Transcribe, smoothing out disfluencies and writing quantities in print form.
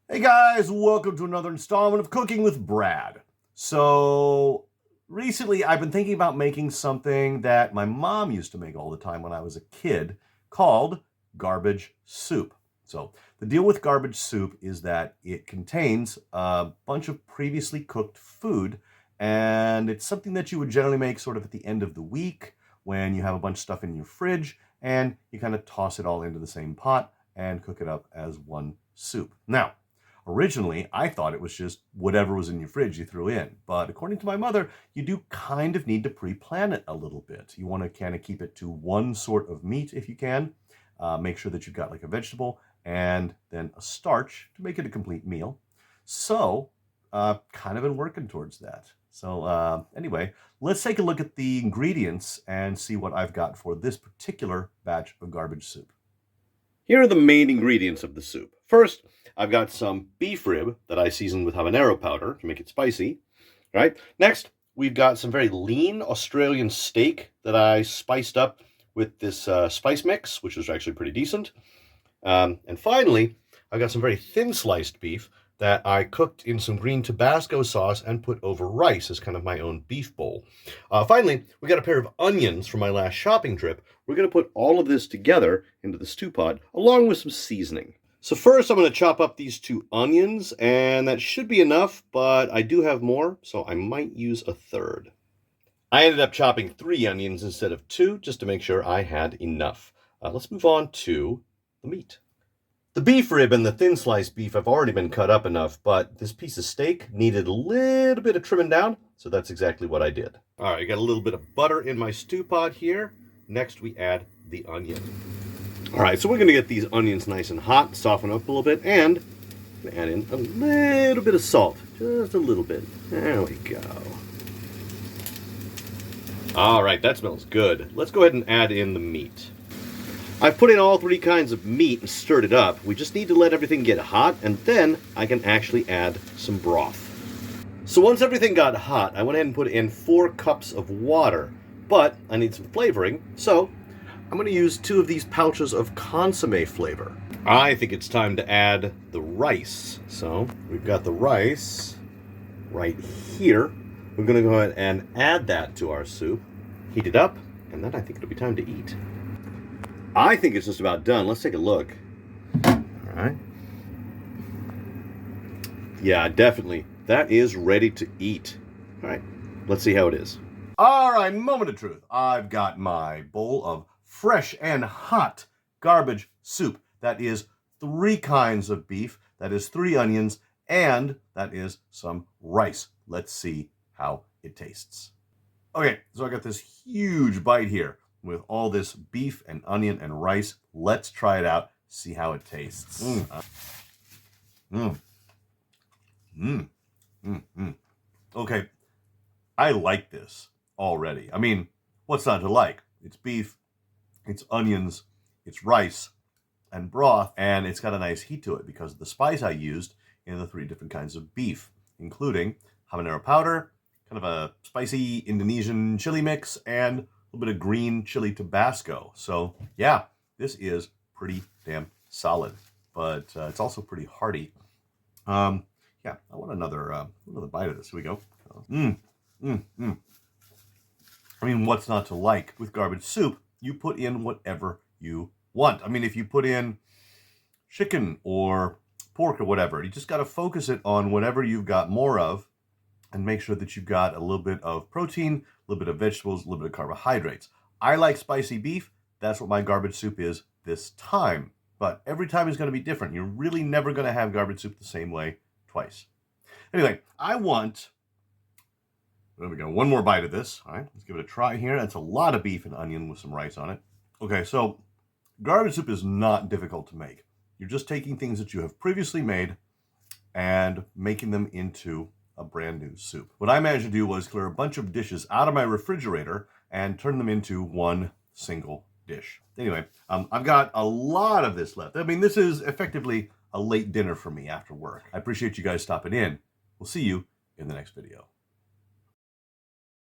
Hey guys, welcome to another installment of Cooking with Brad. So, recently I've been thinking about making something that my mom used to make all the time when I was a kid called garbage soup. So, the deal with garbage soup is that it contains a bunch of previously cooked food, and it's something that you would generally make sort of at the end of the week when you have a bunch of stuff in your fridge and you kind of toss it all into the same pot and cook it up as one soup. Now, originally, I thought it was just whatever was in your fridge you threw in. But according to my mother, you do kind of need to pre-plan it a little bit. You want to kind of keep it to one sort of meat if you can. Make sure that you've got like a vegetable and then a starch to make it a complete meal. So, kind of been working towards that. So anyway, let's take a look at the ingredients and see what I've got for this particular batch of garbage soup. Here are the main ingredients of the soup. First, I've got some beef rib that I seasoned with habanero powder to make it spicy. Right. Next, we've got some very lean Australian steak that I spiced up with this spice mix, which was actually pretty decent. And finally, I've got some very thin sliced beef that I cooked in some green Tabasco sauce and put over rice as kind of my own beef bowl. Finally, we got a pair of onions from my last shopping trip. We're going to put all of this together into the stew pot along with some seasoning. So first I'm going to chop up these 2 onions, and that should be enough, but I do have more, so I might use a third. I ended up chopping 3 onions instead of 2, just to make sure I had enough. Let's move on to the meat. The beef rib and the thin sliced beef have already been cut up enough, but this piece of steak needed a little bit of trimming down, so that's exactly what I did. All right, I got a little bit of butter in my stew pot here. Next, we add the onion. All right, so we're going to get these onions nice and hot, soften up a little bit, and add in a little bit of salt. Just a little bit. There we go. All right, that smells good. Let's go ahead and add in the meat. I've put in all 3 kinds of meat and stirred it up. We just need to let everything get hot, and then I can actually add some broth. So once everything got hot, I went ahead and put in 4 cups of water, but I need some flavoring, so I'm going to use 2 of these pouches of consomme flavor. I think it's time to add the rice. So we've got the rice right here. We're going to go ahead and add that to our soup, heat it up, and then I think it'll be time to eat. I think it's just about done. Let's take a look. All right. Yeah, definitely. That is ready to eat. All right, let's see how it is. All right, moment of truth. I've got my bowl of fresh and hot garbage soup. That is 3 kinds of beef. That is 3 onions. And that is some rice. Let's see how it tastes. Okay, so I got this huge bite here with all this beef and onion and rice. Let's try it out, see how it tastes. Okay, I like this already. I mean, what's not to like? It's beef, it's onions, it's rice, and broth, and it's got a nice heat to it because of the spice I used in the 3 different kinds of beef, including habanero powder, kind of a spicy Indonesian chili mix, and a little bit of green chili Tabasco. So yeah, this is pretty damn solid, but it's also pretty hearty. Yeah, I want another bite of this. Here we go. I mean, what's not to like with garbage soup? You put in whatever you want. I mean, if you put in chicken or pork or whatever, you just got to focus it on whatever you've got more of and make sure that you've got a little bit of protein, a little bit of vegetables, a little bit of carbohydrates. I like spicy beef. That's what my garbage soup is this time. But every time is going to be different. You're really never going to have garbage soup the same way twice. Anyway, there we go. One more bite of this. All right, let's give it a try here. That's a lot of beef and onion with some rice on it. Okay, so garbage soup is not difficult to make. You're just taking things that you have previously made and making them into a brand new soup. What I managed to do was clear a bunch of dishes out of my refrigerator and turn them into one single dish. Anyway, I've got a lot of this left. I mean, this is effectively a late dinner for me after work. I appreciate you guys stopping in. We'll see you in the next video.